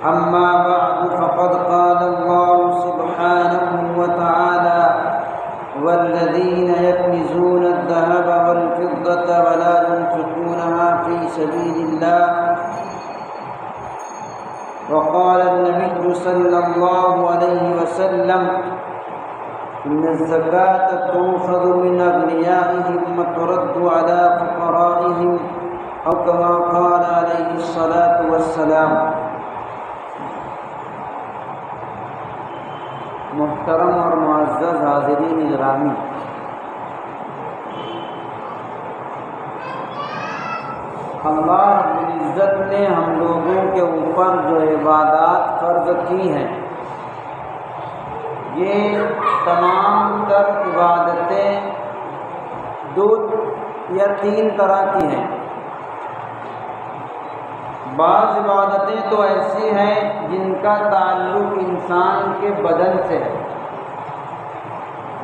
أما بعد فقد قال الله سبحانه وتعالى والذين يكنزون الذهب والفضة ولا ينفقونها في سبيل الله وقال النبي صلى الله عليه وسلم إن الزكاة تؤخذ من أغنيائهم وترد على فقرائهم أو كما قال عليه الصلاة والسلام۔ محترم اور معزز حاضرین گرامی، اللہ رب العزت نے ہم لوگوں کے اوپر جو عبادات فرض کی ہیں، یہ تمام تر عبادتیں دو یا تین طرح کی ہیں۔ بعض عبادتیں تو ایسی ہیں جن کا تعلق انسان کے بدن سے ہے،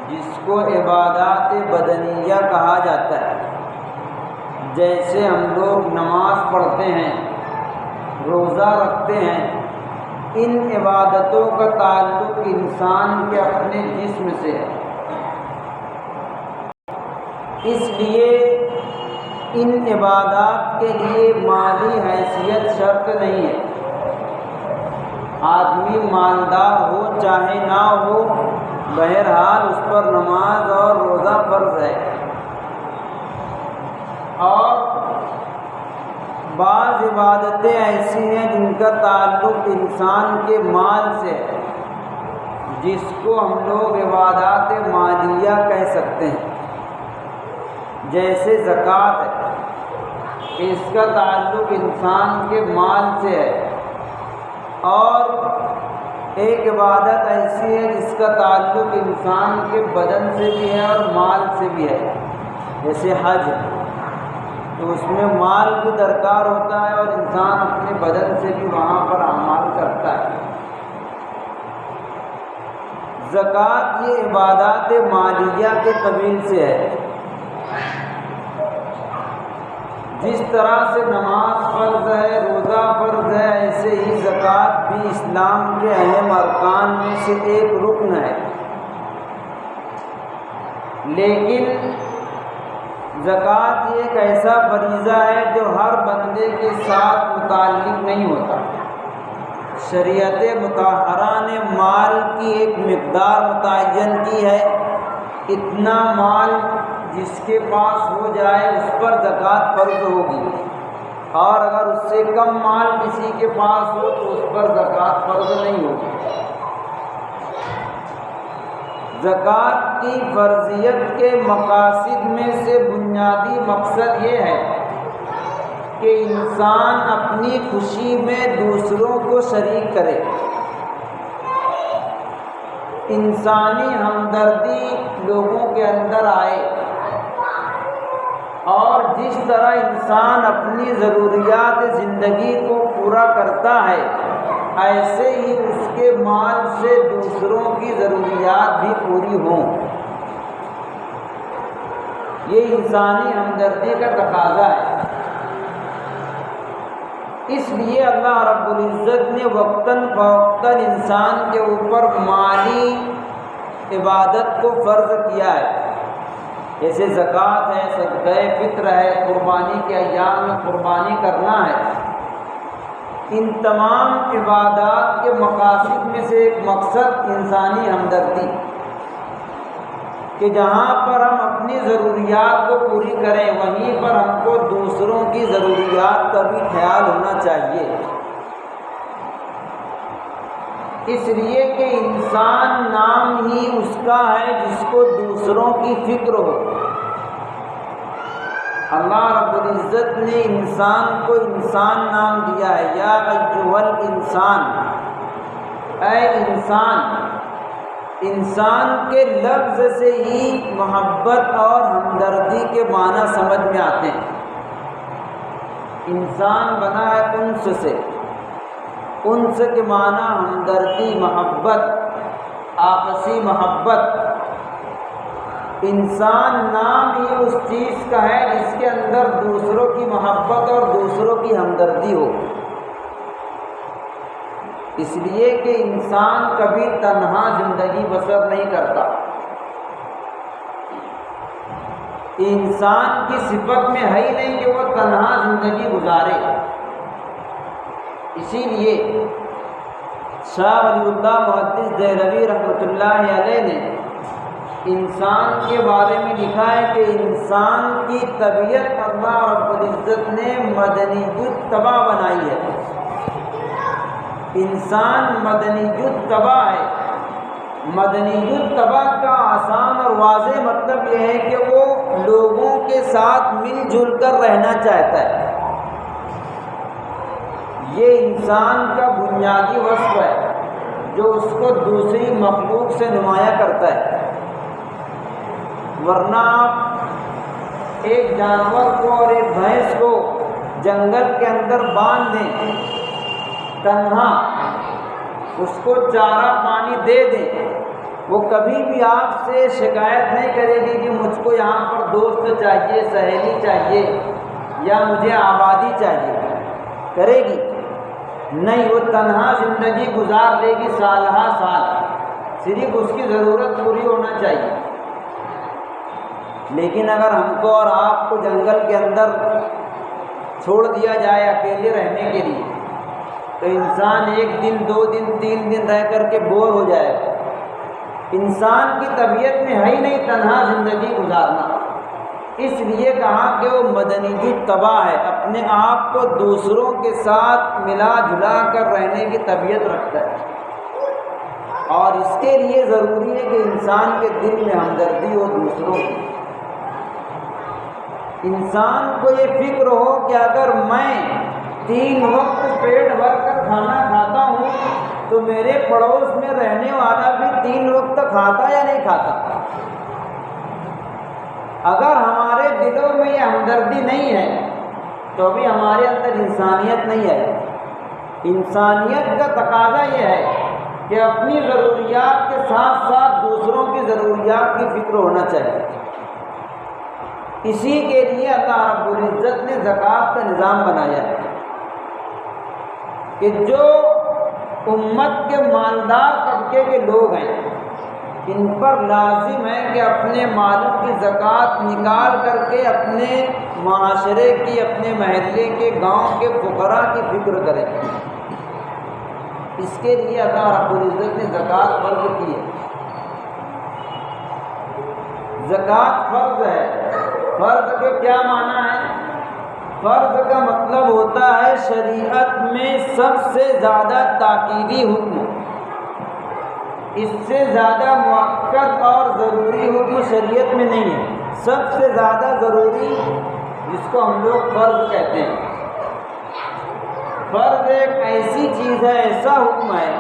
جس کو عبادات بدنیہ کہا جاتا ہے، جیسے ہم لوگ نماز پڑھتے ہیں، روزہ رکھتے ہیں۔ ان عبادتوں کا تعلق انسان کے اپنے جسم سے ہے، اس لیے ان عبادات کے لیے مالی حیثیت شرط نہیں ہے۔ آدمی مالدار ہو چاہے نہ ہو، بہرحال اس پر نماز اور روزہ فرض ہے۔ اور بعض عبادتیں ایسی ہیں جن کا تعلق انسان کے مال سے ہے، جس کو ہم لوگ عبادات مالیہ کہہ سکتے ہیں، جیسے زکوٰۃ ہے، اس کا تعلق انسان کے مال سے ہے۔ اور ایک عبادت ایسی ہے جس کا تعلق انسان کے بدن سے بھی ہے اور مال سے بھی ہے، جیسے حج، تو اس میں مال بھی درکار ہوتا ہے اور انسان اپنے بدن سے بھی وہاں پر اعمال کرتا ہے۔ زکوٰۃ یہ عبادات مالیہ کے قبیل سے ہے۔ جس طرح سے نماز فرض ہے، روزہ فرض ہے، ایسے ہی زکوٰۃ بھی اسلام کے اہم ارکان میں سے ایک رکن ہے۔ لیکن زکوٰۃ ایک ایسا فریضہ ہے جو ہر بندے کے ساتھ متعلق نہیں ہوتا۔ شریعت مطہرہ نے مال کی ایک مقدار متعین کی ہے، اتنا مال جس کے پاس ہو جائے اس پر زکوٰۃ فرض ہوگی، اور اگر اس سے کم مال کسی کے پاس ہو تو اس پر زکوٰۃ فرض نہیں ہوگی۔ زکوٰۃ کی فرضیت کے مقاصد میں سے بنیادی مقصد یہ ہے کہ انسان اپنی خوشی میں دوسروں کو شریک کرے، انسانی ہمدردی لوگوں کے اندر آئے، اور جس طرح انسان اپنی ضروریات زندگی کو پورا کرتا ہے، ایسے ہی اس کے مال سے دوسروں کی ضروریات بھی پوری ہوں۔ یہ انسانی ہمدردی کا تقاضا ہے۔ اس لیے اللہ رب العزت نے وقتاً فوقتاً انسان کے اوپر مالی عبادت کو فرض کیا ہے، جیسے زکوٰۃ ہے، صدقہ فطر ہے، قربانی کے ایام میں قربانی کرنا ہے۔ ان تمام عبادات کے مقاصد میں سے ایک مقصد انسانی ہمدردی، کہ جہاں پر ہم اپنی ضروریات کو پوری کریں وہیں پر ہم کو دوسروں کی ضروریات کا بھی خیال ہونا چاہیے۔ اس لیے کہ انسان نام ہی اس کا ہے جس کو دوسروں کی فکر ہو۔ اللہ رب العزت نے انسان کو انسان نام دیا ہے، یا ایھا الانسان، اے انسان۔ انسان کے لفظ سے ہی محبت اور ہمدردی کے معنی سمجھ میں آتے ہیں۔ انسان بنا ہے انس سے، انس کے معنی ہمدردی، محبت، آپسی محبت۔ انسان نام ہی اس چیز کا ہے جس کے اندر دوسروں کی محبت اور دوسروں کی ہمدردی ہو۔ اس لیے کہ انسان کبھی تنہا زندگی بسر نہیں کرتا. انسان کی صفت میں ہے ہی نہیں کہ وہ تنہا زندگی گزارے. اسی لیے شاہ ولی اللہ محدث دہلوی رحمۃ اللہ علیہ نے انسان کے بارے میں لکھا ہے کہ انسان کی طبیعت اللہ رب العزت نے مدنی الطبع بنائی ہے. انسان مدنی الطبع ہے. مدنی الطبع کا آسان اور واضح مطلب یہ ہے کہ وہ لوگوں کے ساتھ مل جل کر رہنا چاہتا ہے. یہ انسان کا بنیادی وصف ہے جو اس کو دوسری مخلوق سے نمایاں کرتا ہے. ورنہ آپ ایک جانور کو اور ایک بھینس کو جنگل کے اندر باندھ دیں تنہا، اس کو چارہ پانی دے دیں، وہ کبھی بھی آپ سے شکایت نہیں کرے گی کہ مجھ کو یہاں پر دوست چاہیے، سہیلی چاہیے یا مجھے آبادی چاہیے. کرے گی نہیں. وہ تنہا زندگی گزار لے گی سالہ سال. صرف اس کی ضرورت پوری ہونا چاہیے. لیکن اگر ہم کو اور آپ کو جنگل کے اندر چھوڑ دیا جائے اکیلے رہنے کے لیے تو انسان 1 دن 2 دن 3 دن رہ کر کے بور ہو جائے گا. انسان کی طبیعت میں ہے ہی نہیں تنہا زندگی گزارنا. اس لیے کہا کہ وہ مدنی الطبع ہے، اپنے آپ کو دوسروں کے ساتھ ملا جلا کر رہنے کی طبیعت رکھتا ہے. اور اس کے لیے ضروری ہے کہ انسان کے دل میں ہمدردی ہو دوسروں کی. انسان کو یہ فکر ہو کہ اگر میں 3 وقت پیٹ بھر کر کھانا کھاتا ہوں تو میرے پڑوس میں رہنے والا بھی 3 وقت کھاتا یا نہیں کھاتا. اگر ہمارے دلوں میں یہ ہمدردی نہیں ہے تو ابھی ہمارے اندر انسانیت نہیں ہے. انسانیت کا تقاضا یہ ہے کہ اپنی ضروریات کے ساتھ ساتھ دوسروں کی ضروریات کی فکر ہونا چاہیے. اسی کے لیے اللہ رب العزت نے زکوٰۃ کا نظام بنایا ہے کہ جو امت کے مالدار طبقے کے لوگ ہیں ان پر لازم ہے کہ اپنے مالوں کی زکوٰۃ نکال کر کے اپنے معاشرے کی، اپنے محلے کے، گاؤں کے فقراء کی فکر کریں. اس کے لیے اللہ رب العزت نے زکوٰۃ فرض کی ہے. زکوٰۃ فرض ہے. فرض کے کیا معنی ہے؟ فرض کا مطلب ہوتا ہے شریعت میں سب سے زیادہ تاکیدی حکم. اس سے زیادہ مؤکد اور ضروری حکم شریعت میں نہیں ہے. سب سے زیادہ ضروری جس کو ہم لوگ فرض کہتے ہیں. فرض ایک ایسی چیز ہے، ایسا حکم ہے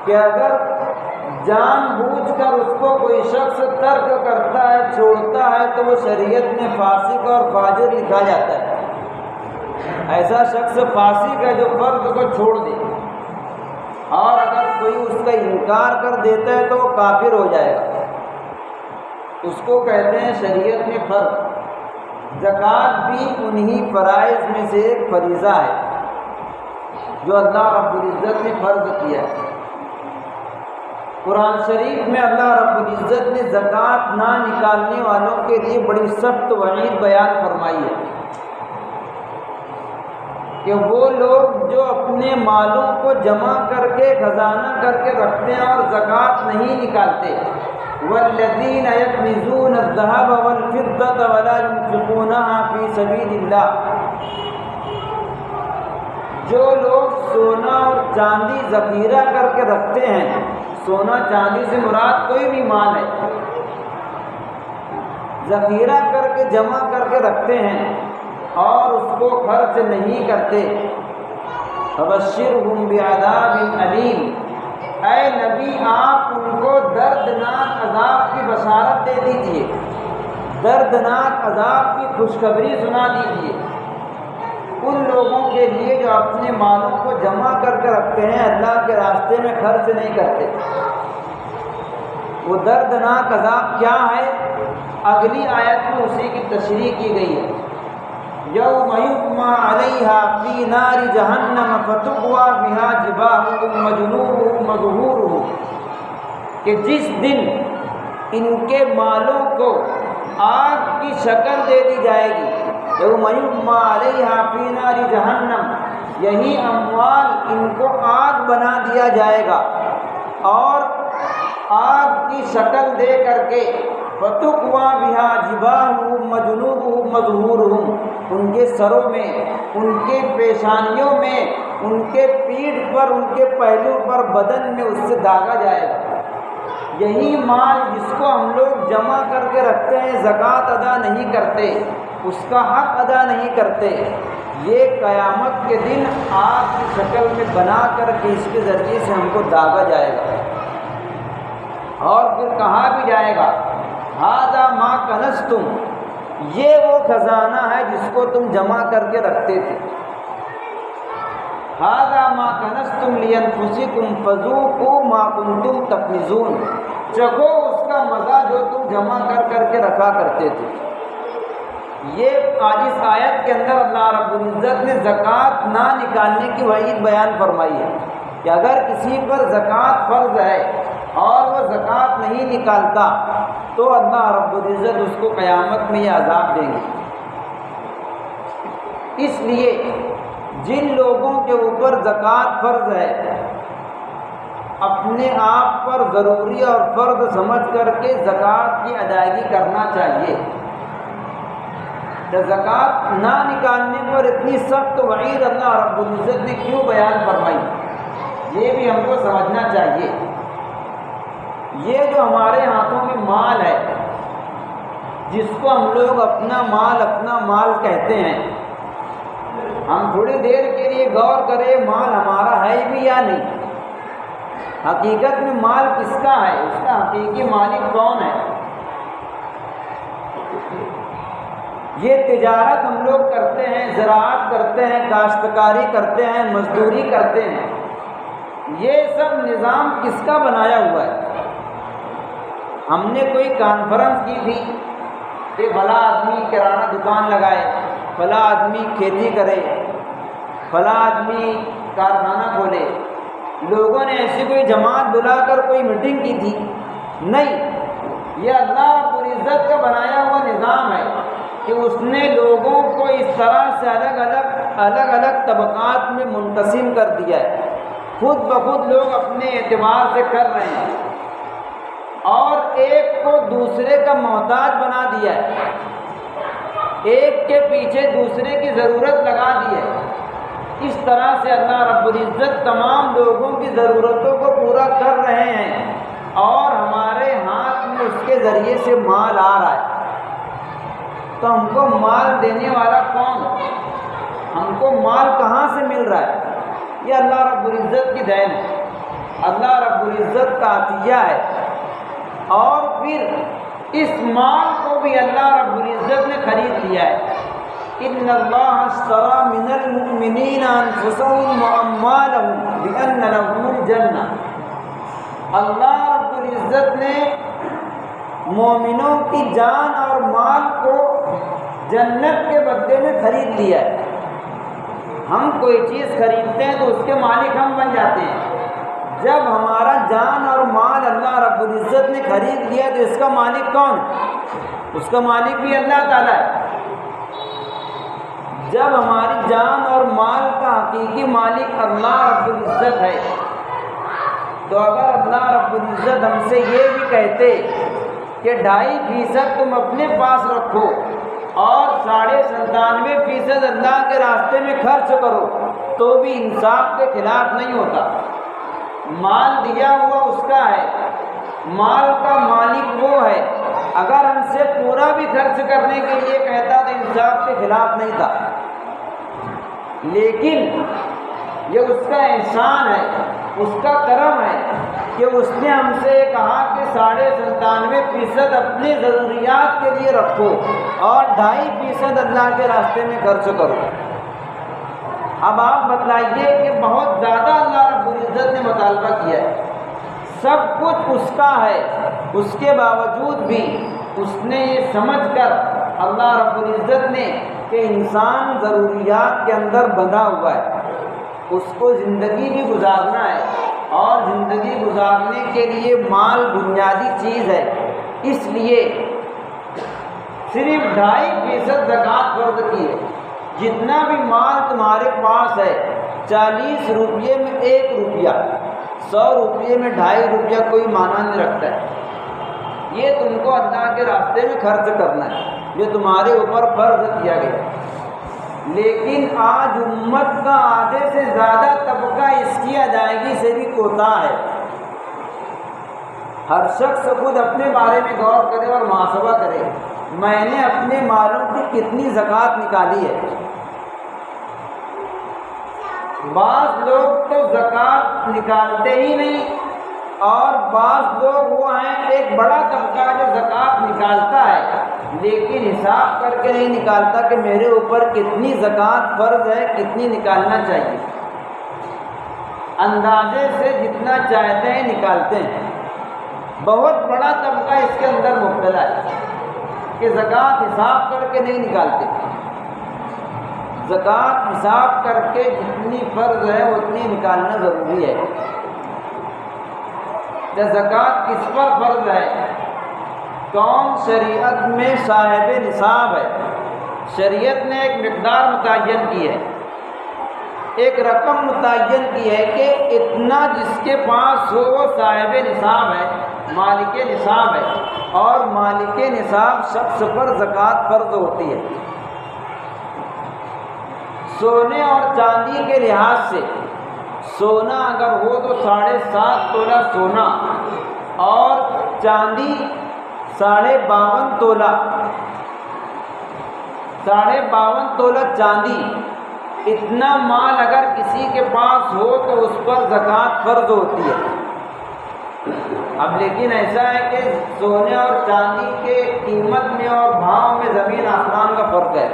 کہ اگر جان بوجھ کر اس کو کوئی شخص ترک کرتا ہے، چھوڑتا ہے تو وہ شریعت میں فاسق اور فاجر لکھا جاتا ہے. ایسا شخص فاسق ہے جو فرض کو چھوڑ دے، اور اگر کوئی اس کا انکار کر دیتا ہے تو وہ کافر ہو جائے گا. اس کو کہتے ہیں شریعت میں فرض. زکوٰۃ بھی انہی فرائض میں سے ایک فریضہ ہے جو اللہ رب العزت نے فرض کیا ہے. قرآن شریف میں اللہ رب العزت نے زکوٰۃ نہ نکالنے والوں کے لیے بڑی سخت وعید بیان فرمائی ہے کہ وہ لوگ جو اپنے مالوں کو جمع کر کے خزانہ کر کے رکھتے ہیں اور زکوٰۃ نہیں نکالتے. والذین یکنزون الذهب والفضة ولا ينفقونها فی سبیل اللہ. جو لوگ سونا اور چاندی ذخیرہ کر کے رکھتے ہیں، سونا چاندی سے مراد کوئی بھی مال ہے، ذخیرہ کر کے جمع کر کے رکھتے ہیں اور اس کو خرچ نہیں کرتے، فبشرہم بعذاب علیم. اے نبی آپ ان کو دردناک عذاب کی بشارت دے دیجئے، دردناک عذاب کی خوشخبری سنا دیجئے ان لوگوں کے لیے جو اپنے مالوں کو جمع کر کے رکھتے ہیں، اللہ کے راستے میں خرچ نہیں کرتے. وہ دردناک عذاب کیا ہے؟ اگلی آیت میں اسی کی تشریح کی گئی ہے. یوم یحمى علیہا فی نار جہنم فتقوی بہا جباہہم وجنوبہم وظہورہم، کہ جس دن ان کے مالوں کو آگ کی شکل دے دی جائے گی، یوم یحمى علیہا فی نار جہنم، یہی اموال ان کو آگ بنا دیا جائے گا اور آگ کی شکل دے کر کے فتقوی بہا جباہہم وجنوبہم وظہورہم، ان کے سروں میں، ان کے پیشانیوں میں، ان کے پیٹھ پر، ان کے پہلو پر، بدن میں اس سے داغا جائے گا۔ یہی مال جس کو ہم لوگ جمع کر کے رکھتے ہیں، زکوٰۃ ادا نہیں کرتے، اس کا حق ادا نہیں کرتے، یہ قیامت کے دن آگ کی شکل میں بنا کر کے اس کے ذریعے سے ہم کو داغا جائے گا، اور پھر کہا بھی جائے گا ھذا ما کنزتم، یہ وہ خزانہ ہے جس کو تم جمع کر کے رکھتے تھے، ھذا ما کنزتم لانفسکم فذوقوا ما کنتم تکنزون، چکھو اس کا مزہ جو تم جمع کر کے رکھا کرتے تھے۔ یہ آج اس آیت کے اندر اللہ رب العزت نے زکوٰۃ نہ نکالنے کی وعید بیان فرمائی ہے کہ اگر کسی پر زکوٰۃ فرض ہے اور وہ زکوٰۃ نہیں نکالتا تو اللہ رب العزت اس کو قیامت میں یہ عذاب دیں گے۔ اس لیے جن لوگوں کے اوپر زکوٰۃ فرض ہے، اپنے آپ پر ضروری اور فرض سمجھ کر کے زکوٰۃ کی ادائیگی کرنا چاہیے۔ تو زکوٰۃ نہ نکالنے پر اتنی سخت وعید اللہ رب العزت نے کیوں بیان فرمائی، یہ بھی ہم کو سمجھنا چاہیے۔ یہ جو ہمارے ہاتھوں میں مال ہے، جس کو ہم لوگ اپنا مال کہتے ہیں، ہم تھوڑی دیر کے لیے غور کریں مال ہمارا ہے بھی یا نہیں، حقیقت میں مال کس کا ہے، اس کا حقیقی مالک کون ہے؟ یہ تجارت ہم لوگ کرتے ہیں، زراعت کرتے ہیں، کاشتکاری کرتے ہیں، مزدوری کرتے ہیں، یہ سب نظام کس کا بنایا ہوا ہے؟ ہم نے کوئی کانفرنس کی تھی کہ فلاں آدمی کرانہ دکان لگائے، فلاں آدمی کھیتی کرے، فلاں آدمی کارخانہ کھولے، لوگوں نے ایسی کوئی جماعت بلا کر کوئی میٹنگ کی تھی؟ نہیں، یہ اللہ رب العزت کا بنایا ہوا نظام ہے کہ اس نے لوگوں کو اس طرح سے الگ الگ طبقات میں منقسم کر دیا ہے، خود بخود لوگ اپنے اعتبار سے کر رہے ہیں، اور ایک کو دوسرے کا محتاج بنا دیا ہے، ایک کے پیچھے دوسرے کی ضرورت لگا دی ہے۔ اس طرح سے اللہ رب العزت تمام لوگوں کی ضرورتوں کو پورا کر رہے ہیں، اور ہمارے ہاتھ میں اس کے ذریعے سے مال آ رہا ہے۔ تو ہم کو مال دینے والا کون؟ ہم کو مال کہاں سے مل رہا ہے؟ یہ اللہ رب العزت کی دین ہے، اللہ رب العزت کا عطیہ ہے، اور پھر اس مال کو بھی اللہ رب العزت نے خرید لیا ہے۔ ان اللہ اشتری من المؤمنین انفسهم واموالهم بان لهم الجنہ، اللہ رب العزت نے مومنوں کی جان اور مال کو جنت کے بدلے میں خرید لیا ہے۔ ہم کوئی چیز خریدتے ہیں تو اس کے مالک ہم بن جاتے ہیں، جب ہمارا جان اور مال اللہ رب العزت نے خرید لیا تو اس کا مالک کون ہے؟ اس کا مالک بھی اللہ تعالیٰ ہے۔ جب ہماری جان اور مال کا حقیقی مالک اللہ رب العزت ہے، تو اگر اللہ رب العزت ہم سے یہ بھی کہتے کہ 2.5% تم اپنے پاس رکھو اور 97.5% اللہ کے راستے میں خرچ کرو، تو بھی انصاف کے خلاف نہیں ہوتا۔ مال دیا ہوا اس کا ہے، مال کا مالک وہ ہے، اگر ہم سے پورا بھی خرچ کرنے کے لیے کہتا تو انصاف کے خلاف نہیں تھا، لیکن یہ اس کا احسان ہے، اس کا کرم ہے کہ اس نے ہم سے کہا کہ 97.5% اپنی ضروریات کے لیے رکھو اور 2.5% اللہ کے راستے میں خرچ کرو۔ اب آپ بتلائیے کہ بہت زیادہ اللہ رب العزت نے مطالبہ کیا ہے، سب کچھ اس کا ہے، اس کے باوجود بھی اس نے یہ سمجھ کر اللہ رب العزت نے کہ انسان ضروریات کے اندر بندھا ہوا ہے، اس کو زندگی بھی گزارنا ہے، اور زندگی گزارنے کے لیے مال بنیادی چیز ہے، اس لیے صرف 2.5% زکوٰۃ فرض کی ہے۔ جتنا بھی مال تمہارے پاس ہے، 40 روپیے میں 1 روپیہ، 100 روپیے میں 2.5 روپیہ کوئی معنی نہیں رکھتا ہے، یہ تم کو اللہ کے راستے میں خرچ کرنا ہے، یہ تمہارے اوپر فرض کیا گیا۔ لیکن آج امت کا آدھے سے زیادہ طبقہ اس کی ادائیگی سے بھی کوتاہ ہے۔ ہر شخص خود اپنے بارے میں غور کرے اور محاسبہ کرے، میں نے اپنے مالوں کی کتنی زکوٰۃ نکالی ہے۔ بعض لوگ تو زکوٰۃ نکالتے ہی نہیں، اور بعض لوگ وہ ہیں ایک بڑا طبقہ جو زکوٰۃ نکالتا ہے لیکن حساب کر کے نہیں نکالتا کہ میرے اوپر کتنی زکوٰۃ فرض ہے، کتنی نکالنا چاہیے، اندازے سے جتنا چاہتے ہیں نکالتے ہیں۔ بہت بڑا طبقہ اس کے اندر مبتلا ہے کہ زکوٰۃ حساب کر کے نہیں نکالتے۔ زکوٰۃ حساب کر کے جتنی فرض ہے اتنی نکالنا ضروری ہے۔ کہ زکوٰۃ کس پر فرض ہے؟ کون شریعت میں صاحب نصاب ہے؟ شریعت نے ایک مقدار متعین کی ہے، ایک رقم متعین کی ہے کہ اتنا جس کے پاس ہو وہ صاحب نصاب ہے، مالک نصاب ہے، اور مالک نصاب شخص پر زکوٰۃ فرض ہوتی ہے۔ سونے اور چاندی کے لحاظ سے سونا اگر ہو تو 7.5 تولہ سونا اور چاندی 52.5 تولہ، 52.5 تولہ چاندی، اتنا مال اگر کسی کے پاس ہو تو اس پر زکوٰۃ فرض ہوتی ہے۔ اب لیکن ایسا ہے کہ سونے اور چاندی کے قیمت میں اور بھاؤ میں زمین آسمان کا فرق ہے۔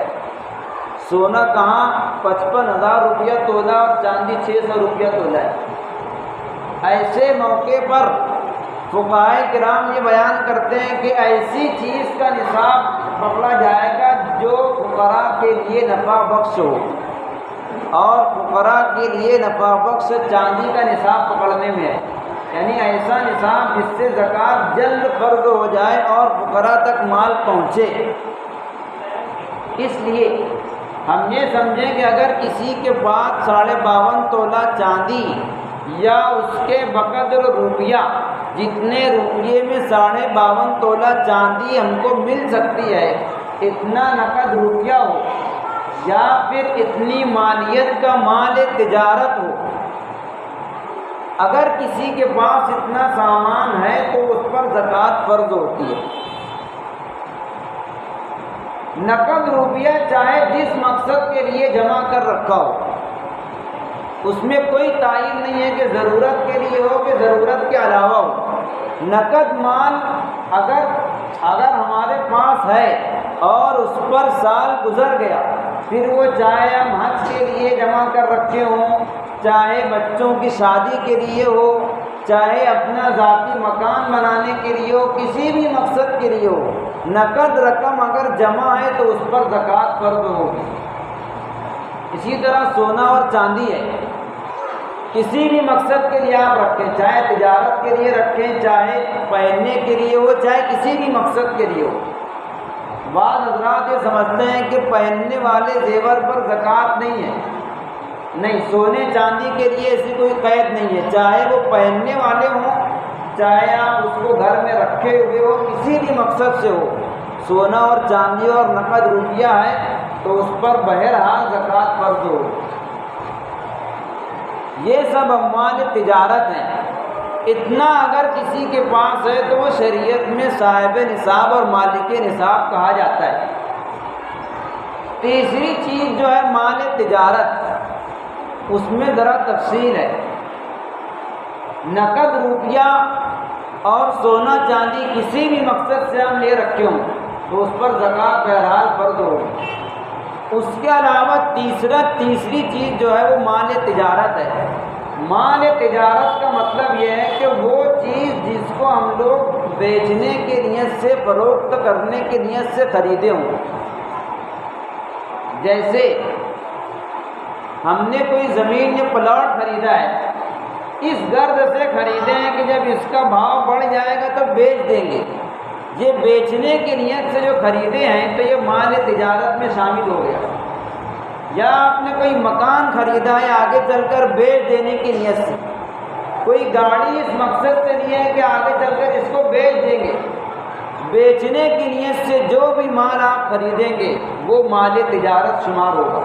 سونا کہاں 55,000 روپیہ تولہ اور چاندی 600 روپیہ تولہ ہے۔ ایسے موقع پر فقہائے کرام یہ بیان کرتے ہیں کہ ایسی چیز کا نصاب پکڑا جائے گا جو فقراء کے لیے نفع بخش ہو، اور فقراء کے لیے نفع بخش چاندی کا نصاب پکڑنے میں ہے، یعنی ایسا نصاب جس سے زکوٰۃ جلد فرض ہو جائے اور فقراء تک مال پہنچے۔ اس لیے ہم یہ سمجھیں کہ اگر کسی کے پاس 52.5 تولہ چاندی یا اس کے بقدر روپیہ، جتنے روپیے میں 52.5 تولہ چاندی ہم کو مل سکتی ہے، اتنا نقد روپیہ ہو، یا پھر اتنی مالیت کا مال تجارت ہو، اگر کسی کے پاس اتنا سامان ہے تو اس پر زکوٰۃ فرض ہوتی ہے۔ نقد روپیہ چاہے جس مقصد کے لیے جمع کر رکھا ہو، اس میں کوئی تعین نہیں ہے کہ ضرورت کے لیے ہو کہ ضرورت کے علاوہ ہو۔ نقد مال اگر ہمارے پاس ہے اور اس پر سال گزر گیا، پھر وہ چاہے ہم حج کے لیے جمع کر رکھے ہوں، چاہے بچوں کی شادی کے لیے ہو، چاہے اپنا ذاتی مکان بنانے کے لیے ہو، کسی بھی مقصد کے لیے ہو، نقد رقم اگر جمع ہے تو اس پر زکوٰۃ فرض ہوگی۔ اسی طرح سونا اور چاندی ہے، کسی بھی مقصد کے لیے آپ رکھیں، چاہے تجارت کے لیے رکھیں، چاہے پہننے کے لیے ہو، چاہے کسی بھی مقصد کے لیے ہو۔ بعض حضرات یہ سمجھتے ہیں کہ پہننے والے زیور پر زکوٰۃ نہیں ہے۔ نہیں، سونے چاندی کے لیے ایسی کوئی قید نہیں ہے، چاہے وہ پہننے والے ہوں، چاہے آپ اس کو گھر میں رکھے ہوئے ہو، کسی بھی مقصد سے ہو، سونا اور چاندی اور نقد روپیہ ہے تو اس پر بہرحال زکوٰۃ فرض ہو۔ یہ سب اموال تجارت ہیں، اتنا اگر کسی کے پاس ہے تو وہ شریعت میں صاحب نصاب اور مالک نصاب کہا جاتا ہے۔ تیسری چیز جو ہے مال تجارت، اس میں ذرا تفصیل ہے۔ نقد روپیہ اور سونا چاندی کسی بھی مقصد سے ہم لے رکھے ہوں تو اس پر زکوٰۃ بہرحال فرض ہوگی۔ اس کے علاوہ تیسری چیز جو ہے وہ مال تجارت ہے۔ مال تجارت کا مطلب یہ ہے کہ وہ چیز جس کو ہم لوگ بیچنے کے نیت سے، فروخت کرنے کے نیت سے خریدے ہوں۔ جیسے ہم نے کوئی زمین یا پلاٹ خریدا ہے، اس غرض سے خریدے ہیں کہ جب اس کا بھاؤ بڑھ جائے گا تو بیچ دیں گے، یہ بیچنے کی نیت سے جو خریدے ہیں تو یہ مال تجارت میں شامل ہو گیا۔ یا آپ نے کوئی مکان خریدا ہے آگے چل کر بیچ دینے کی نیت سے، کوئی گاڑی اس مقصد سے لی ہے کہ آگے چل کر اس کو بیچ دیں گے، بیچنے کی نیت سے جو بھی مال آپ خریدیں گے وہ مال تجارت شمار ہوگا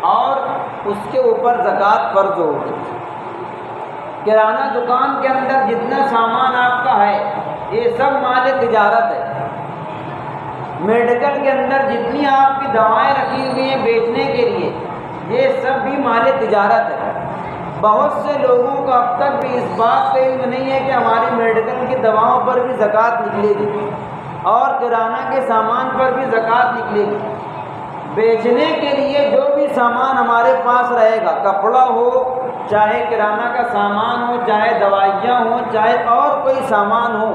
اور اس کے اوپر زکوٰۃ فرض ہوگی۔ کرانہ دکان کے اندر جتنا سامان آپ کا ہے یہ سب مال تجارت ہے۔ میڈیکل کے اندر جتنی آپ کی دوائیں رکھی ہوئی ہیں بیچنے کے لیے یہ سب بھی مال تجارت ہے۔ بہت سے لوگوں کو اب تک بھی اس بات کا علم نہیں ہے کہ ہماری میڈیکل کی دواؤں پر بھی زکوٰۃ نکلے گی اور کرانہ کے سامان پر بھی زکوٰۃ نکلے گی۔ بیچنے کے لیے جو بھی سامان ہمارے پاس رہے گا، کپڑا ہو، چاہے کرانہ کا سامان ہو، چاہے دوائیاں ہوں، چاہے اور کوئی سامان ہو،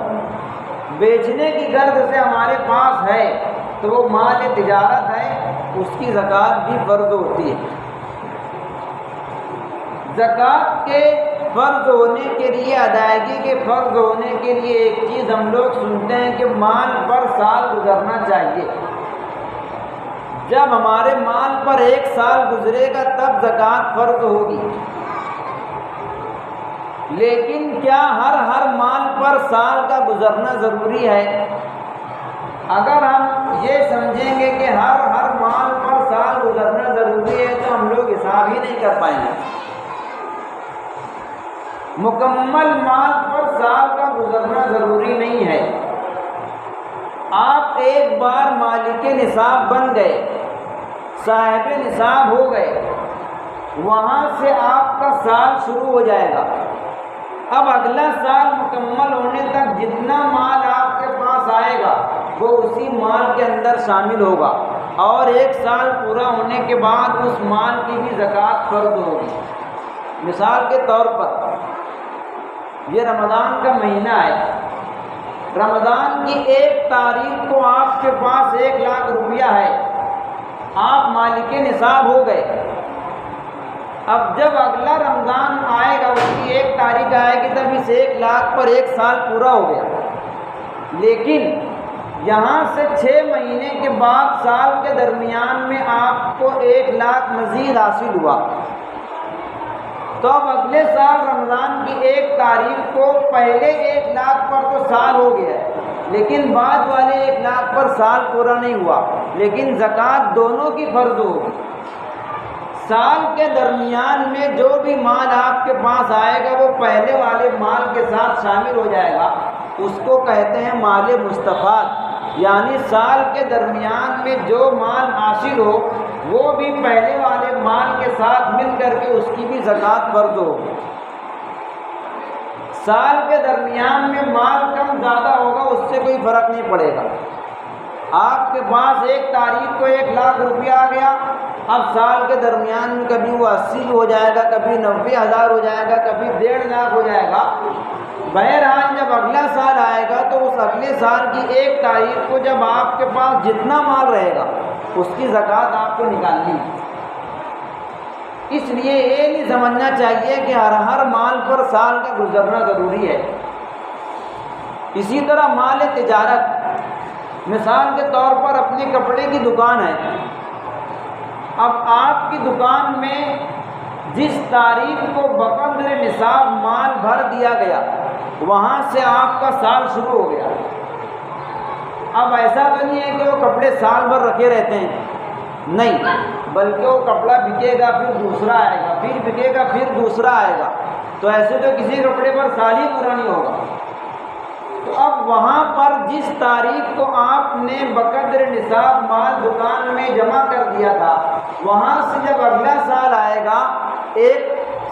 بیچنے کی غرض سے ہمارے پاس ہے تو وہ مال تجارت ہے، اس کی زکوٰۃ بھی فرض ہوتی ہے۔ زکوٰۃ کے فرض ہونے کے لیے، ادائیگی کے فرض ہونے کے لیے ایک چیز ہم لوگ سنتے ہیں کہ مال پر سال گزرنا چاہیے۔ جب ہمارے مال پر 1 سال گزرے گا تب زکوٰۃ فرض ہوگی۔ لیکن کیا ہر مال پر سال کا گزرنا ضروری ہے؟ اگر ہم یہ سمجھیں گے کہ ہر مال پر سال گزرنا ضروری ہے تو ہم لوگ حساب ہی نہیں کر پائیں گے۔ مکمل مال پر سال کا گزرنا ضروری نہیں ہے۔ آپ ایک بار مالک نصاب بن گئے، صاحب نصاب ہو گئے، وہاں سے آپ کا سال شروع ہو جائے گا۔ اب اگلا سال مکمل ہونے تک جتنا مال آپ کے پاس آئے گا وہ اسی مال کے اندر شامل ہوگا اور 1 سال پورا ہونے کے بعد اس مال کی بھی زکوٰۃ فرض ہوگی۔ مثال کے طور پر یہ رمضان کا مہینہ ہے، رمضان کی 1 تاریخ کو آپ کے پاس 1 لاکھ روپیہ ہے، آپ مالک نصاب ہو گئے۔ اب جب اگلا رمضان آئے گا، اس کی 1 تاریخ آئے گی تب اس 1 لاکھ پر 1 سال پورا ہو گیا۔ لیکن یہاں سے 6 مہینے کے بعد سال کے درمیان میں آپ کو 1 لاکھ مزید حاصل ہوا، تو اب اگلے سال رمضان کی 1 تاریخ کو پہلے 1 لاکھ پر تو سال ہو گیا ہے، لیکن بعد والے 1 لاکھ پر سال پورا نہیں ہوا، لیکن زکوٰۃ دونوں کی فرض ہوگی۔ سال کے درمیان میں جو بھی مال آپ کے پاس آئے گا وہ پہلے والے مال کے ساتھ شامل ہو جائے گا، اس کو کہتے ہیں مال مستفاد، یعنی سال کے درمیان میں جو مال حاصل ہو وہ بھی پہلے والے مال کے ساتھ مل کر کے اس کی بھی زکوٰۃ فرض ہوگی۔ سال کے درمیان میں مال کم زیادہ ہوگا اس سے کوئی فرق نہیں پڑے گا۔ آپ کے پاس 1 تاریخ کو 1 لاکھ روپیہ آ گیا، اب سال کے درمیان میں کبھی وہ 80 ہو جائے گا، کبھی 90,000 ہو جائے گا، کبھی 1.5 لاکھ ہو جائے گا۔ بہرحال جب اگلا سال آئے گا تو اس اگلے سال کی 1 تاریخ کو جب آپ کے پاس جتنا مال رہے گا اس کی زکوٰۃ آپ کو نکالنی ہے۔ اس لیے یہ نہیں سمجھنا چاہیے کہ ہر مال پر سال کا گزرنا ضروری ہے۔ اسی طرح مال تجارت، مثال کے طور پر اپنے کپڑے کی دکان ہے، اب آپ کی دکان میں جس تاریخ کو بقدر نصاب مال بھر دیا گیا وہاں سے آپ کا سال شروع ہو گیا۔ اب ایسا تو نہیں ہے کہ وہ کپڑے سال بھر رکھے رہتے ہیں، نہیں، بلکہ وہ کپڑا بکے گا پھر دوسرا آئے گا، پھر بکے گا پھر دوسرا آئے گا، تو ایسے تو کسی کپڑے پر سال ہی پورا نہیں ہوگا۔ تو اب وہاں پر جس تاریخ کو آپ نے بقدر نصاب مال دکان میں جمع کر دیا تھا وہاں سے جب اگلا سال آئے گا، 1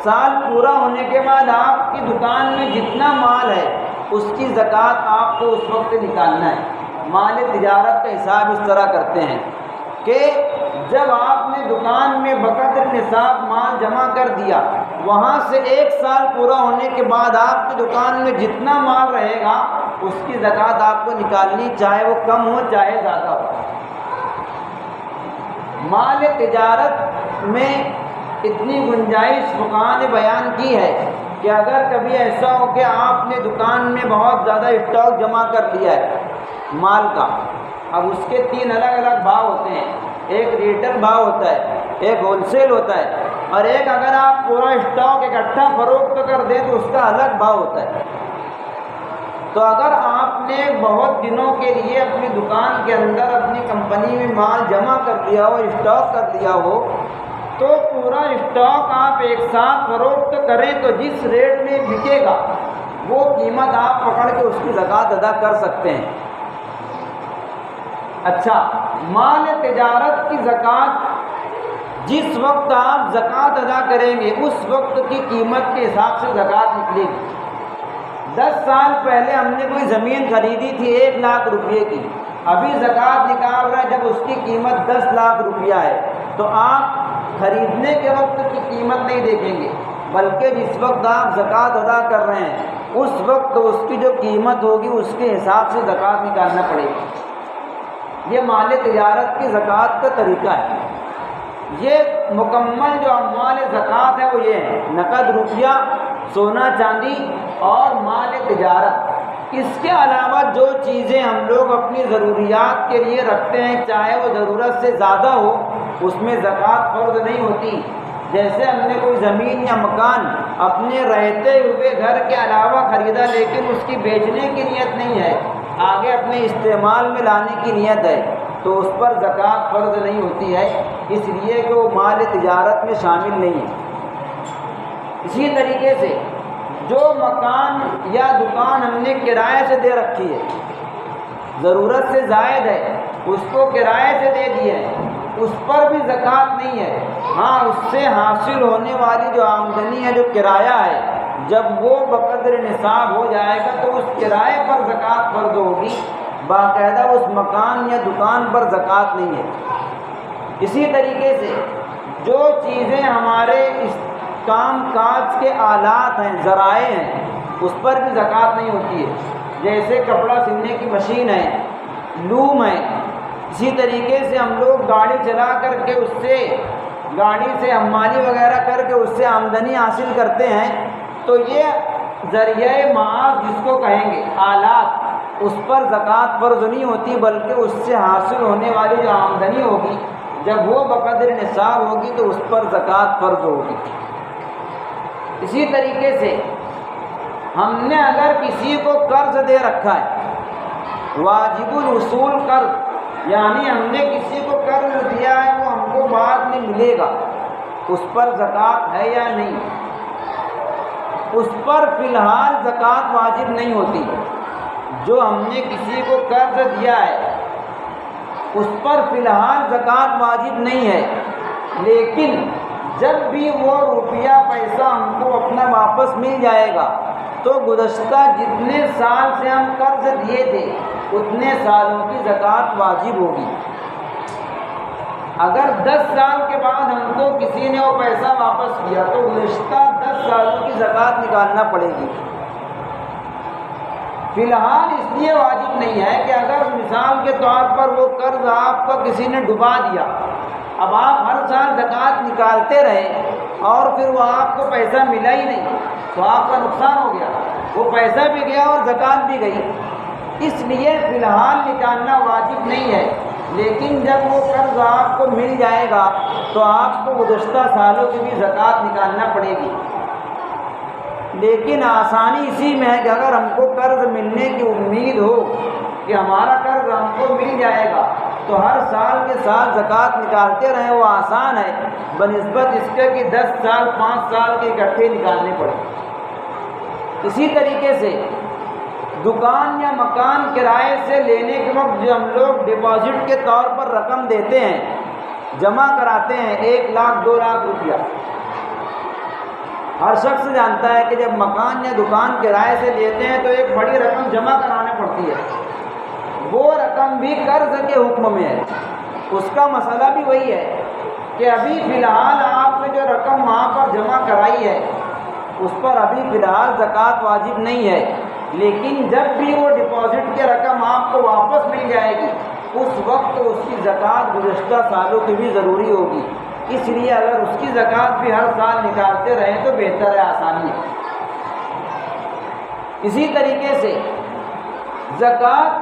سال پورا ہونے کے بعد آپ کی دکان میں جتنا مال ہے اس کی زکوٰۃ آپ کو اس وقت نکالنا ہے۔ مال تجارت کا حساب اس طرح کرتے ہیں کہ جب آپ نے دکان میں بقدر نصاب مال جمع کر دیا، وہاں سے 1 سال پورا ہونے کے بعد آپ کی دکان میں جتنا مال رہے گا اس کی زکوٰۃ آپ کو نکالنی، چاہے وہ کم ہو چاہے زیادہ ہو۔ مال تجارت میں اتنی گنجائش فقہاء نے بیان کی ہے کہ اگر کبھی ایسا ہو کہ آپ نے دکان میں بہت زیادہ اسٹاک جمع کر لیا ہے مال کا، اب اس کے 3 الگ الگ بھاؤ ہوتے ہیں، ایک ریٹیل بھاؤ ہوتا ہے، ایک ہول سیل ہوتا ہے، اور ایک اگر آپ پورا اسٹاک اکٹھا فروخت کر دیں تو اس کا الگ بھاؤ ہوتا ہے۔ تو اگر آپ نے بہت دنوں کے لیے اپنی دکان کے اندر اپنی کمپنی میں مال جمع کر دیا ہو، اسٹاک کر دیا ہو، تو پورا اسٹاک آپ ایک ساتھ فروخت کریں تو جس ریٹ میں بکے گا وہ قیمت آپ پکڑ کے اس کی زکوٰۃ ادا کر سکتے ہیں۔ اچھا، مال تجارت کی زکوٰۃ جس وقت آپ زکوٰۃ ادا کریں گے اس وقت کی قیمت کے حساب سے زکوٰۃ نکلے گی۔ 10 سال پہلے ہم نے کوئی زمین خریدی تھی 1 لاکھ روپے کی، ابھی زکوٰۃ نکال رہا ہے جب اس کی قیمت 10 لاکھ روپیہ ہے، تو آپ خریدنے کے وقت کی قیمت نہیں دیکھیں گے، بلکہ جس وقت آپ زکوٰۃ ادا کر رہے ہیں اس وقت اس کی جو قیمت ہوگی اس کے حساب سے زکوٰۃ نکالنا پڑے گی۔ یہ مال تجارت کی زکوٰۃ کا طریقہ ہے۔ یہ مکمل جو اموال زکوٰۃ ہے وہ یہ ہے، نقد روپیہ، سونا چاندی اور مال تجارت۔ اس کے علاوہ جو چیزیں ہم لوگ اپنی ضروریات کے لیے رکھتے ہیں، چاہے وہ ضرورت سے زیادہ ہو، اس میں زکوٰۃ فرض نہیں ہوتی۔ جیسے ہم نے کوئی زمین یا مکان اپنے رہتے ہوئے گھر کے علاوہ خریدا لیکن اس کی بیچنے کی نیت نہیں ہے، آگے اپنے استعمال میں لانے کی نیت ہے، تو اس پر زکوٰۃ فرض نہیں ہوتی ہے، اس لیے کہ وہ مال تجارت میں شامل نہیں ہے۔ اسی طریقے سے جو مکان یا دکان ہم نے کرائے سے دے رکھی ہے، ضرورت سے زائد ہے، اس کو کرائے سے دے دی ہے، اس پر بھی زکوٰۃ نہیں ہے۔ ہاں، اس سے حاصل ہونے والی جو آمدنی ہے، جو کرایہ ہے، جب وہ بقدر نصاب ہو جائے گا تو اس کرائے پر زکوٰۃ فرض ہوگی، باقاعدہ اس مکان یا دکان پر زکوٰۃ نہیں ہے۔ اسی طریقے سے جو چیزیں ہمارے اس کام کاج کے آلات ہیں، ذرائع ہیں، اس پر بھی زکوٰۃ نہیں ہوتی ہے، جیسے کپڑا سلنے کی مشین ہے، لوم ہے۔ اسی طریقے سے ہم لوگ گاڑی چلا کر کے اس سے گاڑی سے حمالی وغیرہ کر کے اس سے آمدنی حاصل کرتے ہیں، تو یہ ذریعہ معاش جس کو کہیں گے، آلات، اس پر زکوٰۃ فرض نہیں ہوتی، بلکہ اس سے حاصل ہونے والی جو آمدنی ہوگی جب وہ بقدر نصاب ہوگی تو اس پر زکوٰۃ فرض ہوگی۔ اسی طریقے سے ہم نے اگر کسی کو قرض دے رکھا ہے، واجب الوصول قرض، یعنی ہم نے کسی کو قرض دیا ہے وہ ہم کو بعد میں ملے گا، اس پر زکوٰۃ ہے یا نہیں؟ اس پر فی الحال زکوٰۃ واجب نہیں ہوتی۔ جو ہم نے کسی کو قرض دیا ہے اس پر فی الحال زکوٰۃ واجب نہیں ہے، لیکن جب بھی وہ روپیہ پیسہ ہم کو اپنا واپس مل جائے گا تو گزشتہ جتنے سال سے ہم قرض دیے تھے اتنے سالوں کی زکوٰۃ واجب ہوگی۔ اگر 10 سال کے بعد ہم کو کسی نے وہ پیسہ واپس کیا تو گزشتہ 10 سالوں کی زکوٰۃ نکالنا پڑے گی۔ فی الحال اس لیے واجب نہیں ہے کہ اگر مثال کے طور پر وہ قرض آپ کا کسی نے ڈبا دیا، اب آپ ہر سال زکوٰۃ نکالتے رہے اور پھر وہ آپ کو پیسہ ملا ہی نہیں تو آپ کا نقصان ہو گیا، وہ پیسہ بھی گیا اور زکوٰۃ بھی گئی۔ اس لیے فی الحال نکالنا واجب نہیں ہے، لیکن جب وہ قرض آپ کو مل جائے گا تو آپ کو گزشتہ سالوں کی بھی زکوٰۃ نکالنا پڑے گی۔ لیکن آسانی اسی میں ہے کہ اگر ہم کو قرض ملنے کی امید ہو کہ ہمارا قرض ہم کو مل جائے گا تو ہر سال کے ساتھ زکوٰۃ نکالتے رہیں، وہ آسان ہے بنسبت اس کے کہ 10 سال 5 سال کے اکٹھے نکالنے پڑے۔ اسی طریقے سے دکان یا مکان کرائے سے لینے کے وقت جو ہم لوگ ڈپازٹ کے طور پر رقم دیتے ہیں، جمع کراتے ہیں 1 لاکھ 2 لاکھ روپیہ، ہر شخص جانتا ہے کہ جب مکان یا دکان کرائے سے لیتے ہیں تو ایک بڑی رقم جمع کرانے پڑتی ہے، وہ رقم بھی قرض کے حکم میں ہے۔ اس کا مسئلہ بھی وہی ہے کہ ابھی فی الحال آپ نے جو رقم وہاں پر جمع کرائی ہے اس پر ابھی فی الحال زکوٰۃ واجب نہیں ہے، لیکن جب بھی وہ ڈپازٹ کی رقم آپ کو واپس مل جائے گی اس وقت اس کی زکوٰۃ گزشتہ سالوں کی بھی ضروری ہوگی، اس لیے اگر اس کی زکوٰۃ بھی ہر سال نکالتے رہیں تو بہتر ہے، آسانی ہے۔ اسی طریقے سے زکوٰۃ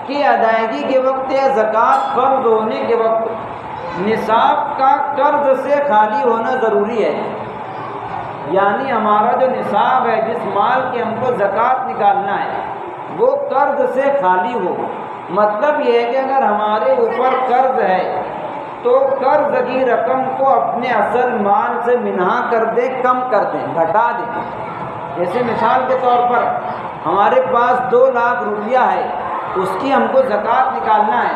کی ادائیگی کے وقت یا زکوٰۃ فرض ہونے کے وقت نصاب کا قرض سے خالی ہونا ضروری ہے، یعنی ہمارا جو نصاب ہے، جس مال کی ہم کو زکوٰۃ نکالنا ہے، وہ قرض سے خالی ہو۔ مطلب یہ ہے کہ اگر ہمارے اوپر قرض ہے تو قرض کی رقم کو اپنے اصل مال سے منہا کر دیں، کم کر دیں، گھٹا دیں۔ جیسے مثال کے طور پر ہمارے پاس 2 لاکھ روپیہ ہے، اس کی ہم کو زکوٰۃ نکالنا ہے،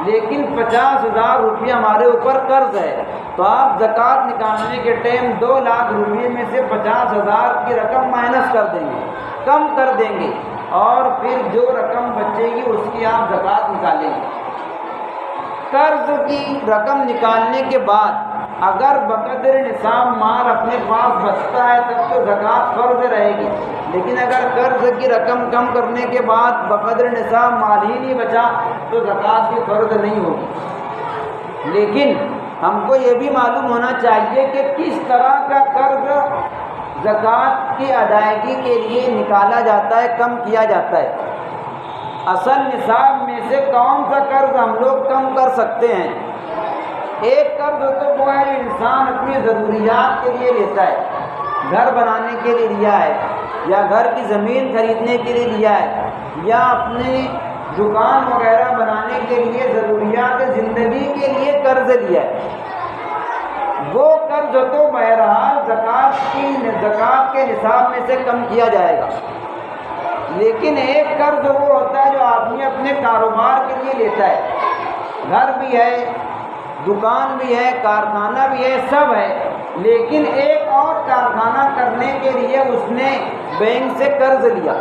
لیکن 50,000 روپیہ ہمارے اوپر قرض ہے، تو آپ زکوٰۃ نکالنے کے ٹائم 2 لاکھ روپیے میں سے 50,000 کی رقم مائنس کر دیں گے، کم کر دیں گے، اور پھر جو رقم بچے گی اس کی آپ زکوٰۃ نکالیں گے۔ قرض کی رقم نکالنے کے بعد اگر بقدر نصاب مال اپنے پاس بچتا ہے تب تو زکوٰۃ فرض رہے گی، لیکن اگر قرض کی رقم کم کرنے کے بعد بقدر نصاب مال ہی نہیں بچا تو زکوٰۃ بھی فرض نہیں ہوگی۔ لیکن ہم کو یہ بھی معلوم ہونا چاہیے کہ کس طرح کا قرض زکوٰۃ کی ادائیگی کے لیے نکالا جاتا ہے، کم کیا جاتا ہے۔ اصل نصاب میں سے کون سا قرض ہم لوگ کم کر سکتے ہیں؟ ایک قرض تو وہ ہے جو انسان اپنی ضروریات کے لیے لیتا ہے، گھر بنانے کے لیے لیا ہے، یا گھر کی زمین خریدنے کے لیے لیا ہے، یا اپنی دکان وغیرہ بنانے کے لیے ضروریات زندگی کے لیے قرض لیا ہے۔ وہ قرض تو بہرحال زکوٰۃ کے نصاب میں سے کم کیا جائے گا، لیکن ایک قرض وہ ہوتا ہے جو آدمی اپنے کاروبار کے لیے لیتا ہے، گھر بھی ہے، دکان بھی ہے، کارخانہ بھی ہے، سب ہے، لیکن ایک اور کارخانہ کرنے کے لیے اس نے بینک سے قرض لیا۔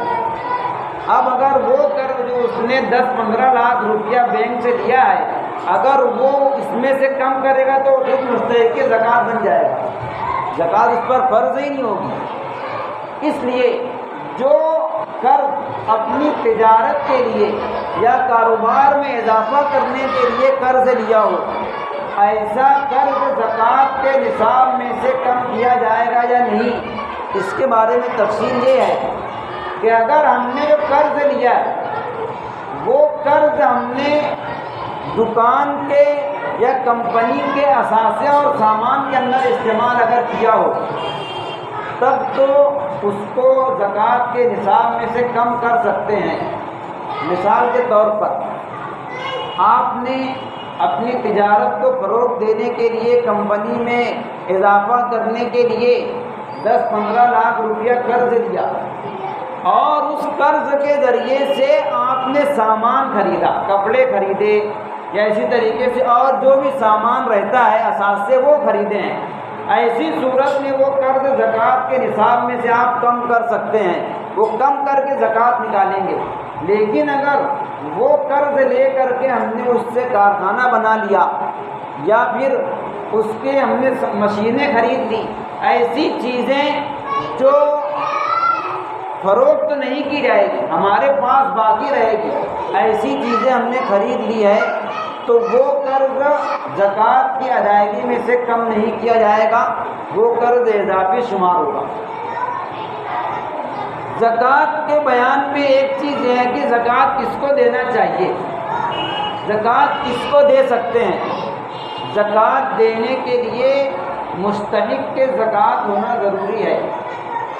اب اگر وہ قرض جو اس نے 10-15 لاکھ روپیہ بینک سے لیا ہے، اگر وہ اس میں سے کم کرے گا تو خود مستحق زکوٰۃ بن جائے گا، زکوٰۃ اس پر فرض ہی نہیں ہوگی۔ اس لیے جو قرض اپنی تجارت کے لیے یا کاروبار میں اضافہ کرنے کے لیے قرض لیا ہو، ایسا قرض زکوٰۃ کے نصاب میں سے کم کیا جائے گا یا نہیں، اس کے بارے میں تفصیل یہ ہے کہ اگر ہم نے جو قرض لیا ہے وہ قرض ہم نے دکان کے یا کمپنی کے اثاثے اور سامان کے اندر استعمال اگر کیا ہو تب تو اس کو زکوٰۃ کے نصاب میں سے کم کر سکتے ہیں۔ مثال کے طور پر آپ نے اپنی تجارت کو فروغ دینے کے لیے کمپنی میں اضافہ کرنے کے لیے 10-15 لاکھ روپیہ قرض لیا، اور اس قرض کے ذریعے سے آپ نے سامان خریدا، کپڑے خریدے یا اسی طریقے سے اور جو بھی سامان رہتا ہے اثاثے وہ خریدے ہیں۔ ایسی صورت میں وہ قرض زکوٰۃ کے نصاب میں سے آپ کم کر سکتے ہیں، وہ کم کر کے زکوٰۃ نکالیں گے۔ لیکن اگر وہ قرض لے کر کے ہم نے اس سے کارخانہ بنا لیا یا پھر اس کے ہم نے مشینیں خرید لی، ایسی چیزیں جو فروخت نہیں کی جائے گی، ہمارے پاس باقی رہے گی، ایسی چیزیں ہم نے خرید لی ہے تو وہ قرض زکوٰۃ کی ادائیگی میں سے کم نہیں کیا جائے گا، وہ قرض اضافی شمار ہوگا۔ زکوٰۃ کے بیان میں ایک چیز یہ ہے کہ زکوٰۃ کس کو دینا چاہیے، زکوٰۃ کس کو دے سکتے ہیں۔ زکوٰۃ دینے کے لیے مستحق کے زکوٰۃ ہونا ضروری ہے،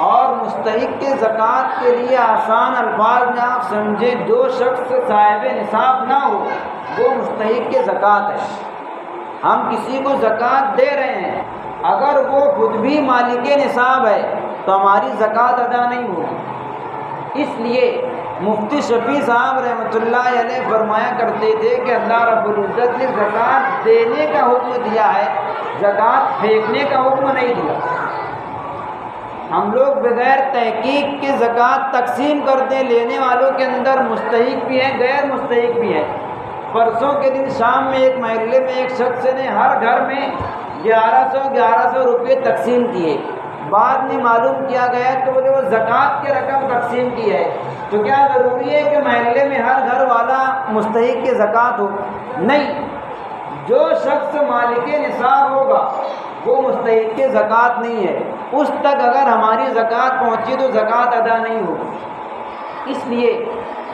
اور مستحق کے زکوٰۃ کے لیے آسان الفاظ میں آپ سمجھیں، جو شخص صاحب نصاب نہ ہو وہ مستحق کے زکوٰۃ ہے۔ ہم کسی کو زکوٰۃ دے رہے ہیں، اگر وہ خود بھی مالک نصاب ہے تو ہماری زکوٰۃ ادا نہیں ہوگی۔ اس لیے مفتی شفیع صاحب رحمۃ اللہ علیہ فرمایا کرتے تھے کہ اللہ رب العزت نے زکوٰۃ دینے کا حکم دیا ہے، زکوٰۃ پھینکنے کا حکم نہیں دیا۔ ہم لوگ بغیر تحقیق کے زکوٰۃ تقسیم کرتے ہیں، لینے والوں کے اندر مستحق بھی ہیں، غیر مستحق بھی ہیں۔ پرسوں کے دن شام میں ایک محلے میں ایک شخص نے ہر گھر میں 1100 روپے تقسیم کیے، بعد میں معلوم کیا گیا تو وہ زکوٰۃ کی رقم تقسیم کی ہے، تو کیا ضروری ہے کہ محلے میں ہر گھر والا مستحق کی زکوٰۃ ہو؟ نہیں، جو شخص مالک نصاب ہوگا وہ مستحق کی زکوٰۃ نہیں ہے، اس تک اگر ہماری زکوٰۃ پہنچی تو زکوٰۃ ادا نہیں ہوگی۔ اس لیے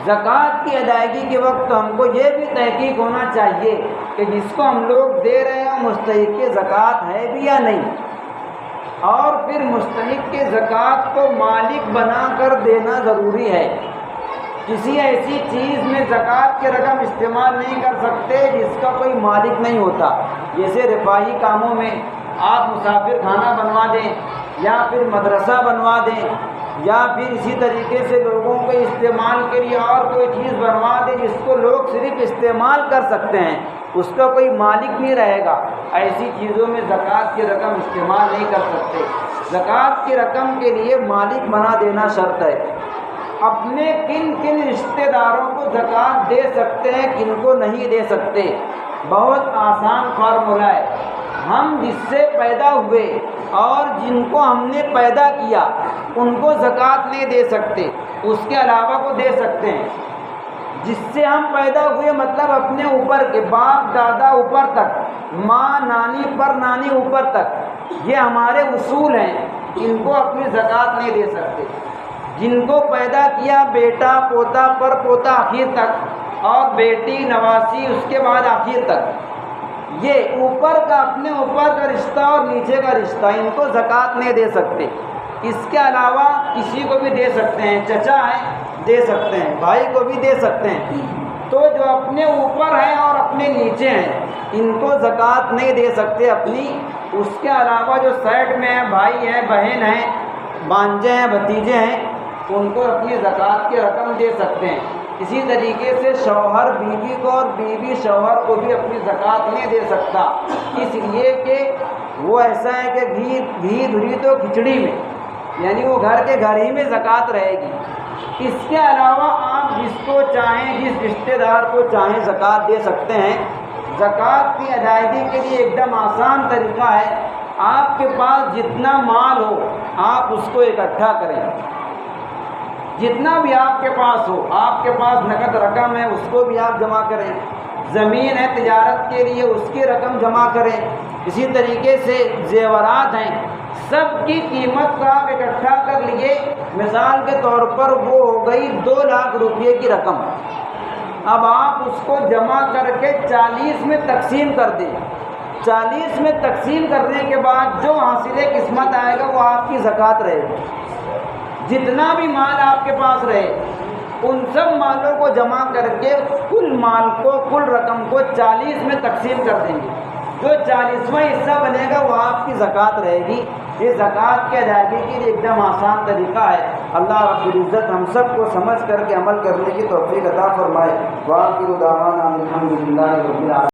زکوٰۃ کی ادائیگی کے وقت ہم کو یہ بھی تحقیق ہونا چاہیے کہ جس کو ہم لوگ دے رہے ہیں مستحق کی زکوٰۃ ہے بھی یا نہیں، اور پھر مستحق کے زکوٰۃ کو مالک بنا کر دینا ضروری ہے۔ کسی ایسی چیز میں زکوٰۃ کی رقم استعمال نہیں کر سکتے جس کا کوئی مالک نہیں ہوتا، جیسے رفاہی کاموں میں آپ مسافر خانہ بنوا دیں یا پھر مدرسہ بنوا دیں یا پھر اسی طریقے سے لوگوں کے استعمال کے لیے اور کوئی چیز بنوا دیں جس کو لوگ صرف استعمال کر سکتے ہیں، اس کا کوئی مالک نہیں رہے گا، ایسی چیزوں میں زکوٰۃ کی رقم استعمال نہیں کر سکتے۔ زکوٰۃ کی رقم کے لیے مالک بنا دینا شرط ہے۔ اپنے کن کن رشتہ داروں کو زکوٰۃ دے سکتے ہیں، کن کو نہیں دے سکتے؟ بہت آسان فارمولہ ہے۔ ہم جس سے پیدا ہوئے اور جن کو ہم نے پیدا کیا ان کو زکوٰۃ نہیں دے سکتے، اس کے علاوہ کو دے سکتے ہیں۔ جس سے ہم پیدا ہوئے مطلب اپنے اوپر کے باپ دادا اوپر تک، ماں نانی پر نانی اوپر تک، یہ ہمارے اصول ہیں، ان کو اپنی زکوٰۃ نہیں دے سکتے۔ جن کو پیدا کیا بیٹا پوتا پر پوتا آخر تک، اور بیٹی نواسی اس کے بعد آخر تک، یہ اوپر کا اپنے اوپر کا رشتہ اور نیچے کا رشتہ، ان کو زکوٰۃ نہیں دے سکتے۔ اس کے علاوہ کسی کو بھی دے سکتے ہیں، چچا ہیں دے سکتے ہیں، بھائی کو بھی دے سکتے ہیں۔ تو جو اپنے اوپر ہیں اور اپنے نیچے ہیں ان کو زکوٰۃ نہیں دے سکتے اپنی۔ اس کے علاوہ جو سائڈ میں ہیں، بھائی ہیں، بہن ہیں، بھانجے ہیں، بھتیجے ہیں، ان کو اپنی زکوٰۃ کی رقم دے سکتے ہیں۔ اسی طریقے سے شوہر بیوی کو اور بیوی شوہر کو بھی اپنی زکوٰۃ نہیں دے سکتا، اس لیے کہ وہ ایسا ہے کہ گھی دھری تو کھچڑی میں، یعنی وہ گھر کے گھر ہی میں زکوٰۃ رہے گی۔ اس کے علاوہ آپ جس کو چاہیں، جس رشتہ دار کو چاہیں زکوٰۃ دے سکتے ہیں۔ زکوٰۃ کی ادائیگی کے لیے ایک دم آسان طریقہ ہے، آپ کے پاس جتنا مال ہو آپ اس کو اکٹھا کریں، جتنا بھی آپ کے پاس ہو، آپ کے پاس نقد رقم ہے اس کو بھی آپ جمع کریں، زمین ہے تجارت کے لیے اس کی رقم جمع کریں، اسی طریقے سے زیورات ہیں، سب کی قیمت کو آپ اکٹھا کر لیے۔ مثال کے طور پر وہ ہو گئی 2 لاکھ روپے کی رقم، اب آپ اس کو جمع کر کے 40 میں تقسیم کر دیں۔ 40 میں تقسیم کرنے کے بعد جو حاصل قسمت آئے گا وہ آپ کی زکوٰۃ رہے گی۔ جتنا بھی مال آپ کے پاس رہے ان سب مالوں کو جمع کر کے کل مال کو، کل رقم کو 40 میں تقسیم کر دیں گے، جو 40واں حصہ بنے گا وہ آپ کی زکوٰۃ رہے گی۔ یہ زکوٰۃ کی ادائیگی کے لیے ایک دم آسان طریقہ ہے۔ اللہ رب العزت ہم سب کو سمجھ کر کے عمل کرنے کی توفیق عطا فرمائے۔ وآخر دعوانا الحمد للہ رب العالمین۔